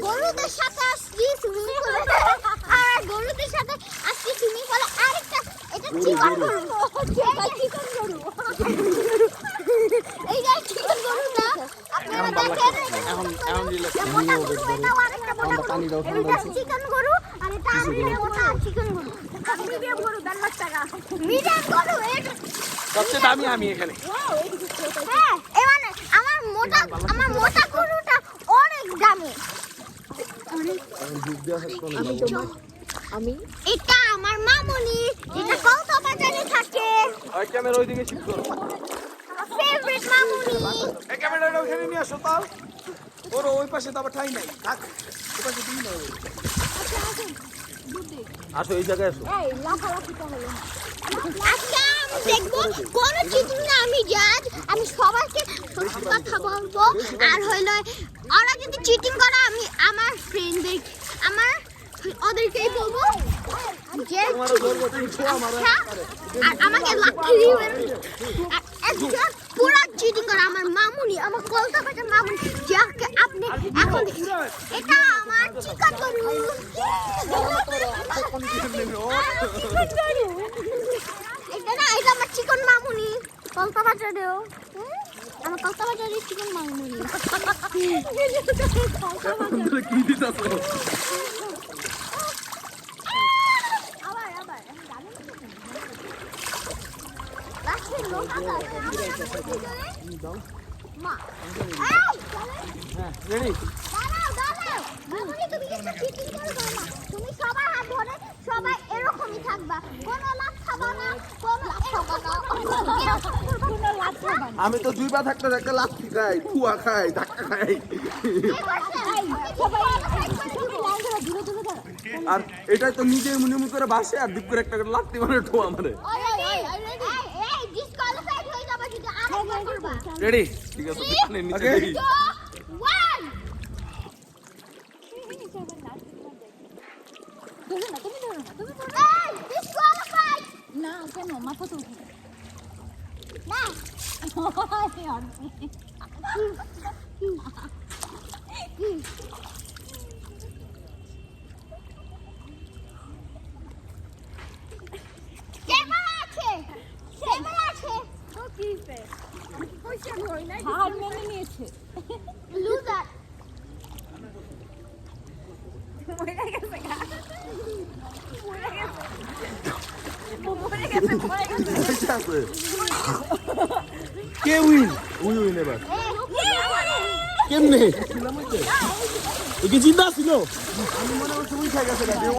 গরুদের সাথে আসছি সুইমিং পুলে আর গরুদের সাথে আসছি সুইমিং পুলে আরেকটা এটা চিকন গরু চিকন গরু এইটা চিকন গরু না আপনারা দেখেন এখন দিলে মোটা গরু এটা আরেকটা মোটা গরু এটা চিকন গরু আর এটা আরেকটা মোটা চিকন গরু মিডিয়াম গরু 10 লাখ টাকা মিডিয়াম গরু এটা সবচেয়ে দামি আমি এখানে হ্যাঁ মানে আমার মোটা গরুটা অনেক দামি আমি এটা আমার মামুনি এটা কত বাজারে থাকে ওই ক্যামেরা ওইদিকে শিফট করো ফেভারিট মামুনি এই ক্যামেরাটা ওখানে নিয়ে আসো তাও ওর ওই পাশে তো আবার ঠাই নাই থাক ওই পাশে দিই না আসো এই জায়গায় আসো এই লাফালাফি তো হলো আচ্ছা আমি দেখবো কোন চিটিং না আমি জাজ আমি সবাইকে সত্যি কথা বলবো আর হইলো ওরা যদি চিটিং করে আমি আমার ফ্রেন্ডদের আমার ওদেরকেই বলবো যে আচ্ছা, আর আমাকে লাঠি দিবেন আর একজন পুরো চিটিং করে আমার মামুনি আমার কলকাতার মামুনি যাকে আপনি এখন এটা আমার চিকন গরু এটা না এটা আমার চিকন মামুনি কলকাতা বাজারেও আমার কলকাতা বাজারের চিকন মামুনি কি দিতাছো মা রেডি তুমি সবাই হাত ধরে সবাই এরকমই থাকবা কোনো লাভ খাবা না কোনো লাভ খাবা না আমি তো দুই পা থাকতে থাকতে লাথি খাই ফুয়া খাই ধাক্কা খাই আর এটাই তো নিজে মনে মনে করে বাসে আর দুপ করে একটা করে লাথি মানে ঠোয়া মানে রেডি ঠিক আছে নিচে দেখি না কেন মাথা তো উঠে হার মেনে নিয়েছে লুজার কে উইন উইন এবার কেমনে কি জিন্দা ছিল আমি মনে হচ্ছে উইন খাই গেছে